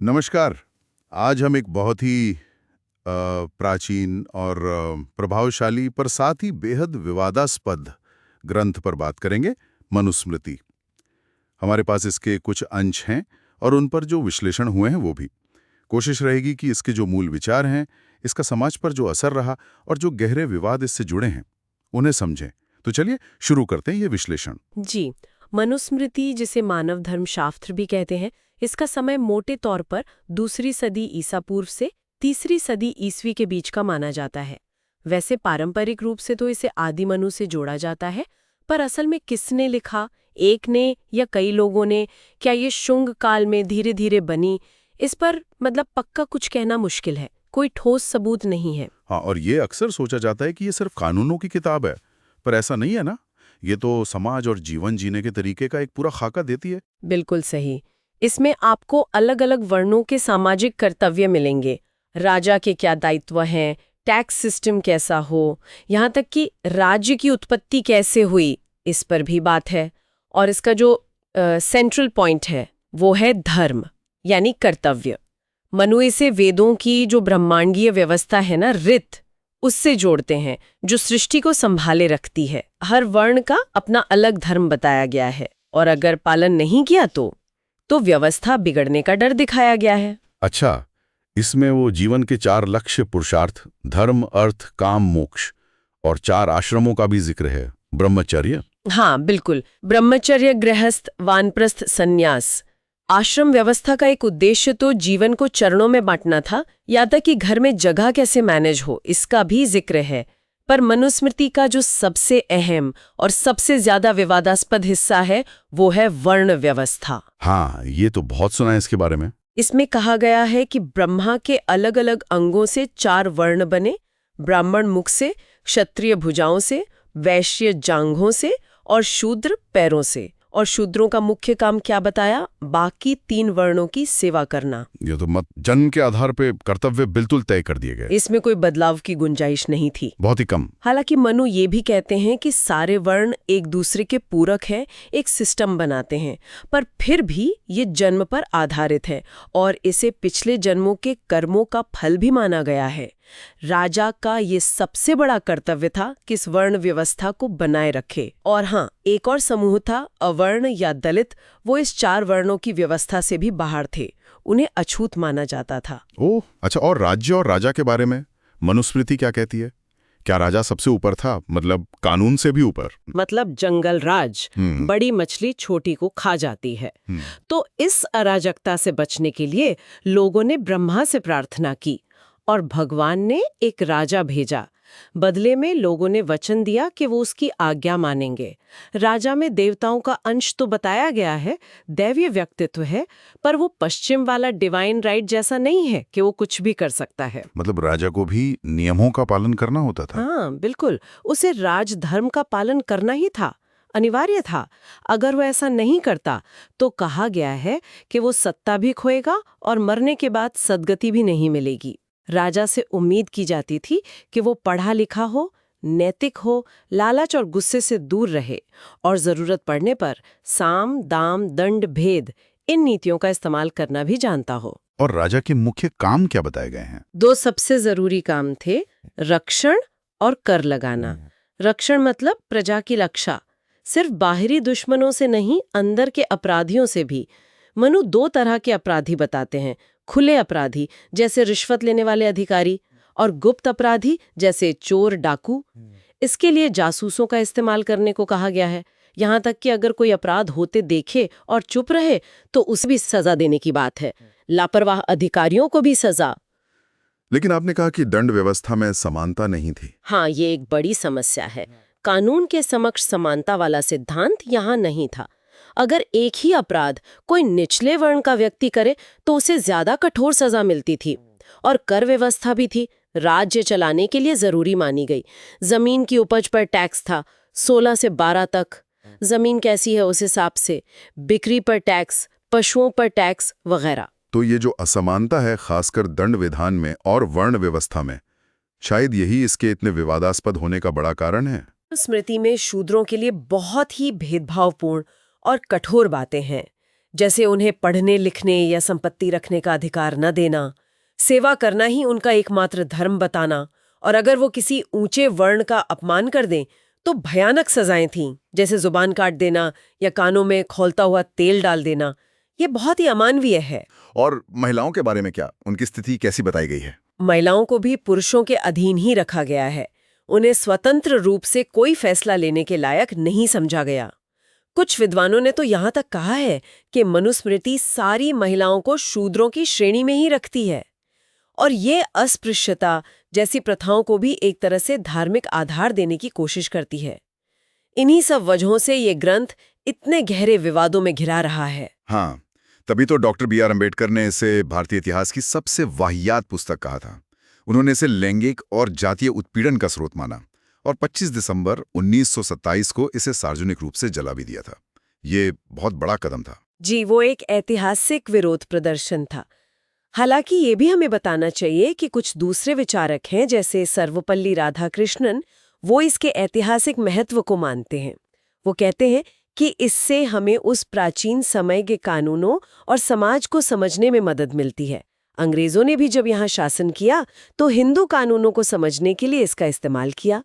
नमस्कार। आज हम एक बहुत ही प्राचीन और प्रभावशाली पर साथ ही बेहद विवादास्पद ग्रंथ पर बात करेंगे, मनुस्मृति। हमारे पास इसके कुछ अंश हैं और उन पर जो विश्लेषण हुए हैं वो भी। कोशिश रहेगी कि इसके जो मूल विचार हैं, इसका समाज पर जो असर रहा और जो गहरे विवाद इससे जुड़े हैं, उन्हें समझें। तो चलिए शुरू करते हैं ये विश्लेषण। जी। मनुस्मृति, जिसे मानव धर्म शास्त्र भी कहते हैं, इसका समय मोटे तौर पर दूसरी सदी ईसा पूर्व से तीसरी सदी ईसवी के बीच का माना जाता है। वैसे पारंपरिक रूप से तो इसे आदि मनु से जोड़ा जाता है, पर असल में किसने लिखा, एक ने या कई लोगों ने, क्या ये शुंग काल में धीरे धीरे बनी, इस पर पक्का कुछ कहना मुश्किल है। कोई ठोस सबूत नहीं है। हाँ, और ये अक्सर सोचा जाता है कि ये सिर्फ कानूनों की किताब है, पर ऐसा नहीं है ना। ये तो समाज और जीवन जीने के तरीके का एक पूरा खाका देती है। बिल्कुल सही। इसमें आपको अलग अलग वर्णों के सामाजिक कर्तव्य मिलेंगे। राजा के क्या दायित्व हैं, टैक्स सिस्टम कैसा हो, यहाँ तक कि राज्य की उत्पत्ति कैसे हुई, इस पर भी बात है। और इसका जो सेंट्रल पॉइंट है वो है धर्म, यानी कर्तव्य। मनु इसे वेदों की जो ब्रह्मांडीय व्यवस्था है ना, ऋत, उससे जोड़ते हैं, जो सृष्टि को संभाले रखती है। हर वर्ण का अपना अलग धर्म बताया गया है, और अगर पालन नहीं किया तो व्यवस्था बिगड़ने का डर दिखाया गया है। अच्छा, इसमें वो जीवन के 4 लक्ष्य पुरुषार्थ, धर्म, अर्थ, काम, मोक्ष और 4 आश्रमों का भी जिक्र है। ब्रह्मचर्य। हाँ बिल्कुल, ब्रह्मचर्य, गृहस्थ, वानप्रस्थ, सन्यास। आश्रम व्यवस्था का एक उद्देश्य तो जीवन को चरणों में बांटना था, या तक कि घर में जगह कैसे मैनेज हो, इसका भी जिक्र है। पर मनुस्मृति का जो सबसे अहम और सबसे ज्यादा विवादास्पद हिस्सा है वो है वर्ण व्यवस्था। हाँ, ये तो बहुत सुना है इसके बारे में। इसमें कहा गया है कि ब्रह्मा के अलग अलग अंगों से 4 वर्ण बने, ब्राह्मण मुख से, क्षत्रिय भुजाओं से, वैश्य जांघों से और शूद्र पैरों से। और शूद्रों का मुख्य काम क्या बताया? बाकी 3 वर्णों की सेवा करना। ये तो मत जन्म के आधार पे कर्तव्य बिल्कुल तय कर दिए गए। इसमें कोई बदलाव की गुंजाइश नहीं थी, बहुत ही कम। हालांकि मनु ये भी कहते हैं कि सारे वर्ण एक दूसरे के पूरक हैं, एक सिस्टम बनाते हैं, पर फिर भी ये जन्म पर आधारित है और इसे पिछले जन्मों के कर्मों का फल भी माना गया है। राजा का ये सबसे बड़ा कर्तव्य था कि इस वर्ण व्यवस्था को बनाए रखे। और हाँ, एक और समूह था, अवर्ण या दलित। वो इस 4 वर्णों की व्यवस्था से भी बाहर थे, उन्हें अछूत माना जाता था। ओह अच्छा, और राज्य और राजा के बारे में मनुस्मृति क्या कहती है? क्या राजा सबसे ऊपर था, मतलब कानून से भी ऊपर? जंगल राज, बड़ी मछली छोटी को खा जाती है। तो इस अराजकता से बचने के लिए लोगों ने ब्रह्मा से प्रार्थना की और भगवान ने एक राजा भेजा। बदले में लोगों ने वचन दिया कि वो उसकी आज्ञा मानेंगे। राजा में देवताओं का अंश तो बताया गया है, दैवीय व्यक्तित्व है, पर वो पश्चिम वाला डिवाइन राइट जैसा नहीं है कि वो कुछ भी कर सकता है। मतलब राजा को भी नियमों का पालन करना होता था। हाँ बिल्कुल, उसे राजधर्म का पालन करना ही था, अनिवार्य था। अगर वो ऐसा नहीं करता तो कहा गया है कि वो सत्ता भी खोएगा और मरने के बाद सद्गति भी नहीं मिलेगी। राजा से उम्मीद की जाती थी कि वो पढ़ा लिखा हो, नैतिक हो, लालच और गुस्से से दूर रहे और जरूरत पड़ने पर साम, दाम, दंड, भेद, इन नीतियों का इस्तेमाल करना भी जानता हो। और राजा के मुख्य काम क्या बताए गए हैं? 2 सबसे जरूरी काम थे, रक्षण और कर लगाना। रक्षण मतलब प्रजा की रक्षा, सिर्फ बाहरी दुश्मनों से नहीं, अंदर के अपराधियों से भी। मनु 2 तरह के अपराधी बताते हैं, खुले अपराधी जैसे रिश्वत लेने वाले अधिकारी, और गुप्त अपराधी जैसे चोर, डाकू। इसके लिए जासूसों का इस्तेमाल करने को कहा गया है। यहाँ तक कि अगर कोई अपराध होते देखे और चुप रहे तो उसे भी सजा देने की बात है। लापरवाह अधिकारियों को भी सजा। लेकिन आपने कहा कि दंड व्यवस्था में समानता नहीं थी। हाँ, ये एक बड़ी समस्या है। कानून के समक्ष समानता वाला सिद्धांत यहाँ नहीं था। अगर एक ही अपराध कोई निचले वर्ण का व्यक्ति करे तो उसे ज्यादा कठोर सजा मिलती थी। और कर व्यवस्था भी थी, राज्य चलाने के लिए जरूरी मानी गई। जमीन की उपज पर टैक्स था, 16 से 12 तक। जमीन कैसी है उस हिसाब से, बिक्री पर टैक्स, पशुओं पर टैक्स वगैरह। तो ये जो असमानता है, खासकर दंड विधान में और वर्ण व्यवस्था में, शायद यही इसके इतने विवादास्पद होने का बड़ा कारण है। स्मृति में शूद्रों के लिए बहुत ही भेदभावपूर्ण और कठोर बातें हैं। जैसे उन्हें पढ़ने लिखने या संपत्ति रखने का अधिकार न देना, सेवा करना ही उनका एकमात्र धर्म बताना, और अगर वो किसी ऊंचे वर्ण का अपमान कर दें तो भयानक सजाएं थीं, जैसे जुबान काट देना या कानों में खौलता हुआ तेल डाल देना। ये बहुत ही अमानवीय है। और महिलाओं के बारे में क्या, उनकी स्थिति कैसी बताई गई है? महिलाओं को भी पुरुषों के अधीन ही रखा गया है। उन्हें स्वतंत्र रूप से कोई फैसला लेने के लायक नहीं समझा गया। कुछ विद्वानों ने तो यहाँ तक कहा है कि मनुस्मृति सारी महिलाओं को शूद्रों की श्रेणी में ही रखती है, और ये अस्पृश्यता जैसी प्रथाओं को भी एक तरह से धार्मिक आधार देने की कोशिश करती है। इन्हीं सब वजहों से ये ग्रंथ इतने गहरे विवादों में घिरा रहा है। हाँ, तभी तो डॉक्टर B.R. अम्बेडकर ने इसे भारतीय इतिहास की सबसे वाहियात पुस्तक कहा था। उन्होंने इसे लैंगिक और जातीय उत्पीड़न का स्रोत माना और 25 दिसंबर 1927 को इसे सार्वजनिक रूप से जला भी दिया था। ये बहुत बड़ा कदम था। जी, वो एक ऐतिहासिक विरोध प्रदर्शन था। हालांकि ये भी हमें बताना चाहिए कि कुछ दूसरे विचारक हैं, जैसे सर्वपल्ली राधाकृष्णन, वो इसके ऐतिहासिक महत्व को मानते हैं। वो कहते हैं कि इससे हमें उस प्राचीन समय के कानूनों और समाज को समझने में मदद मिलती है। अंग्रेजों ने भी जब यहाँ शासन किया तो हिंदू कानूनों को समझने के लिए इसका इस्तेमाल किया।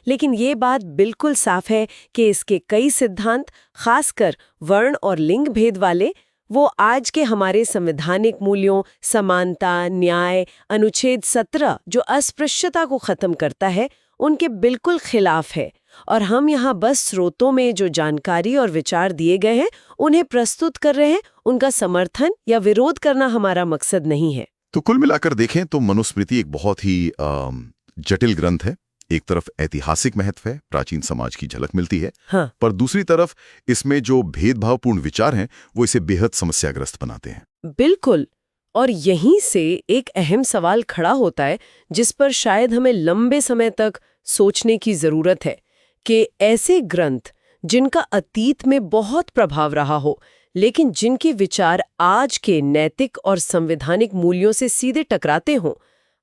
लेकिन ये बात बिल्कुल साफ है कि इसके कई सिद्धांत, खासकर वर्ण और लिंग भेद वाले, वो आज के हमारे संवैधानिक मूल्यों, समानता, न्याय, अनुच्छेद 17 जो अस्पृश्यता को खत्म करता है, उनके बिल्कुल खिलाफ है। और हम यहाँ बस स्रोतों में जो जानकारी और विचार दिए गए हैं उन्हें प्रस्तुत कर रहे हैं। उनका समर्थन या विरोध करना हमारा मकसद नहीं है। तो कुल मिलाकर देखें तो मनुस्मृति एक बहुत ही जटिल ग्रंथ है। एक तरफ ऐतिहासिक महत्व है, प्राचीन समाज की झलक मिलती है, हाँ। पर दूसरी तरफ इसमें जो भेदभावपूर्ण विचार हैं वो इसे बेहद समस्याग्रस्त बनाते हैं। बिल्कुल। और यहीं से एक अहम सवाल खड़ा होता है जिस पर शायद हमें लंबे समय तक सोचने की जरूरत है कि ऐसे ग्रंथ जिनका अतीत में बहुत प्रभाव रहा हो, लेकिन जिनके विचार आज के नैतिक और संवैधानिक मूल्यों से सीधे टकराते हों,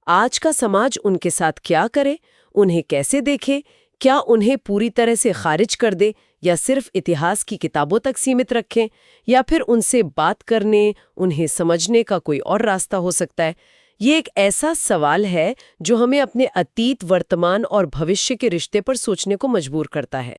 आज का समाज उनके साथ क्या करे, उन्हें कैसे देखे? क्या उन्हें पूरी तरह से खारिज कर दे या सिर्फ इतिहास की किताबों तक सीमित रखें, या फिर उनसे बात करने, उन्हें समझने का कोई और रास्ता हो सकता है? ये एक ऐसा सवाल है जो हमें अपने अतीत, वर्तमान और भविष्य के रिश्ते पर सोचने को मजबूर करता है।